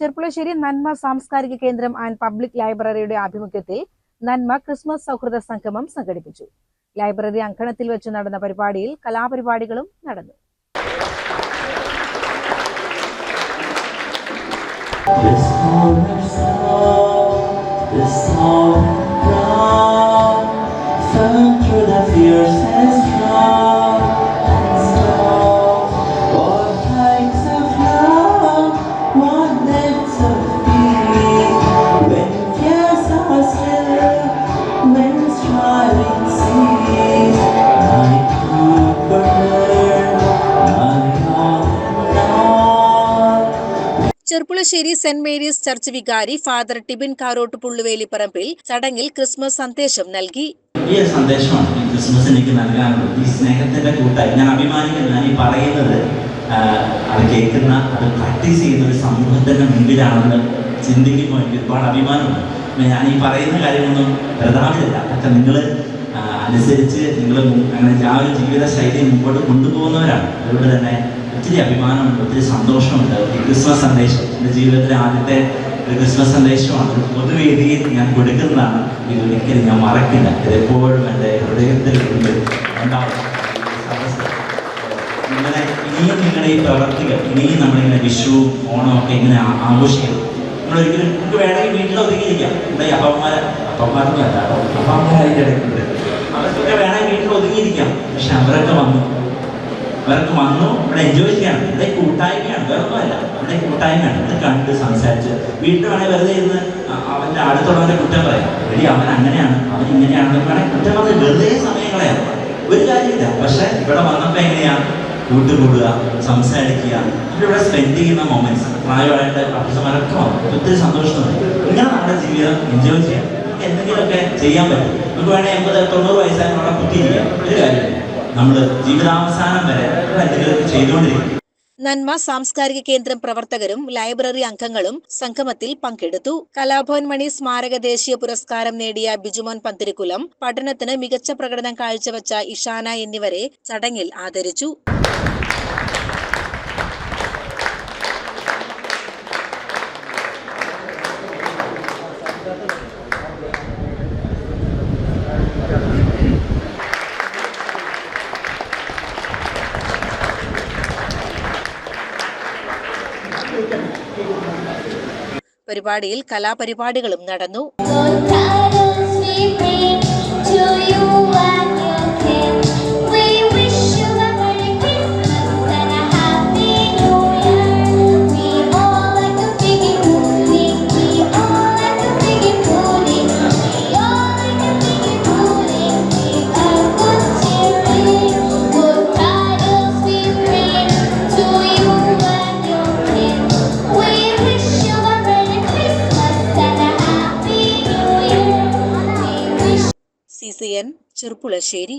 ചെർപ്പുളശ്ശേരി നന്മ സാംസ്കാരിക കേന്ദ്രം ആൻഡ് പബ്ലിക് ലൈബ്രറിയുടെ ആഭിമുഖ്യത്തിൽ നന്മ ക്രിസ്മസ് സൗഹൃദ സംഗമം സംഘടിപ്പിച്ചു. ലൈബ്രറി അങ്കണത്തിൽ വെച്ച് നടന്ന പരിപാടിയിൽ കലാപരിപാടികളും നടന്നു. ചെർപ്പുളശ്ശേരി സെന്റ് മേരീസ് ചർച്ച് വികാരി ഫാദർ ടിബിൻ കാരോട്ട് പുള്ളുവേലിപ്പറമ്പിൽ ചടങ്ങിൽ ക്രിസ്മസ് സന്ദേശം നൽകി. ഈ സന്ദേശമാണ് ഈ ക്രിസ്മസ് എനിക്ക് നൽകാനുള്ളത്. ഈ സ്നേഹത്തിന്റെ കൂട്ടായി ഞാൻ അഭിമാനിക്കുന്നു. ഞാൻ ഈ പറയുന്നത് അത് കേൾക്കുന്ന, അത് പ്രാക്ടീസ് ചെയ്യുന്ന ഒരു സമൂഹത്തിന്റെ മുമ്പിലാണെന്ന് ചിന്തിക്കുമ്പോൾ എനിക്ക് ഒരുപാട് അഭിമാനമുണ്ട്. ഞാൻ ഈ പറയുന്ന കാര്യമൊന്നും പ്രധാനമില്ല. അതൊക്കെ നിങ്ങൾ അനുസരിച്ച് നിങ്ങൾ അങ്ങനെ ആ ഒരു ജീവിത ശൈലി മുമ്പോട്ട് കൊണ്ടുപോകുന്നവരാണ്. അതുകൊണ്ട് തന്നെ ഒത്തിരി അഭിമാനമുണ്ട്, ഒത്തിരി സന്തോഷമുണ്ട്. ഈ ക്രിസ്മസ് സന്ദേശം എൻ്റെ ജീവിതത്തിലെ ആദ്യത്തെ ഒരു ക്രിസ്മസ് സന്ദേശമാണ്. ഒരു പൊതുവേദിയിൽ ഞാൻ കൊടുക്കുന്നതാണ്. ഇത് ഒരിക്കലും ഞാൻ മറക്കില്ല. ഇതെപ്പോഴും എൻ്റെ ഹൃദയത്തിൽ ഉണ്ടാവും. ഇങ്ങനെ ഇനിയും നിങ്ങളുടെ ഈ പ്രവർത്തികൾ, ഇനിയും നമ്മളിങ്ങനെ വിഷുവും ഓണവും ഒക്കെ ഇങ്ങനെ ആഘോഷിക്കണം. നമ്മളൊരിക്കലും നമുക്ക് വേണമെങ്കിൽ വീട്ടിൽ ഒതുങ്ങിയിരിക്കാം. ഇവിടെ അപ്പന്മാരൊന്നും അല്ല, അപ്പന്മാരായിട്ട് ഇടയ്ക്കുണ്ട്. അവർക്കൊക്കെ വേണമെങ്കിൽ വീട്ടിൽ ഒതുങ്ങിയിരിക്കാം. പക്ഷെ അവരൊക്കെ വന്നു ഇവിടെ എൻജോയ് ചെയ്യണം. ഇവിടെ കൂട്ടായ്മയാണ്, വേറൊന്നുമല്ല. ഇവിടെ കൂട്ടായ്മയാണ്. ഇത് കണ്ട് സംസാരിച്ച് വീട്ടിൽ വേണമെങ്കിൽ വെറുതെ ഇരുന്ന് അവൻ്റെ അടുത്തുള്ളവൻ്റെ കുറ്റം പറയാം. എടി അവൻ അങ്ങനെയാണ്, അവൻ ഇങ്ങനെയാണെന്ന് വേണമെങ്കിൽ കുറ്റം പറഞ്ഞ് വെറുതെ സമയം കളയാം. ഒരു കാര്യമില്ല. പക്ഷെ ഇവിടെ വന്നപ്പോൾ എങ്ങനെയാണ് കൂട്ടുകൂടുക, സംസാരിക്കുക, ഇവിടെ സ്പെൻഡ് ചെയ്യുന്ന മൊമെന്റ്സ്, പ്രായമായിട്ട് അപ്പച്ചന്മാരൊക്കെ വന്നു ഒത്തിരി സന്തോഷമുണ്ട്. ഇങ്ങനെ നമ്മുടെ ജീവിതം എൻജോയ് ചെയ്യാം. എന്തെങ്കിലുമൊക്കെ ചെയ്യാൻ പറ്റും. നമുക്ക് വേണമെങ്കിൽ 80-90 വയസ്സായതിനുള്ള കുത്തിയിരിക്കാം. ഒരു കാര്യമില്ല. നമ്മൾ ജീവിതാവസാനം വരെ എന്തെങ്കിലും ചെയ്തുകൊണ്ടിരിക്കും. നന്മ സാംസ്കാരിക കേന്ദ്രം പ്രവർത്തകരും ലൈബ്രറി അംഗങ്ങളും സംഗമത്തിൽ പങ്കെടുത്തു. കലാഭവൻ മണി സ്മാരക ദേശീയ പുരസ്കാരം നേടിയ ബിജുമോൻ പന്തിരിക്കുലം, പഠനത്തിന് മികച്ച പ്രകടനം കാഴ്ചവെച്ച ഇഷാന എന്നിവരെ ചടങ്ങിൽ ആദരിച്ചു. പരിപാടിയിൽ കലാപരിപാടികളും നടന്നു. CCN ചെർപ്പുളശ്ശേരി.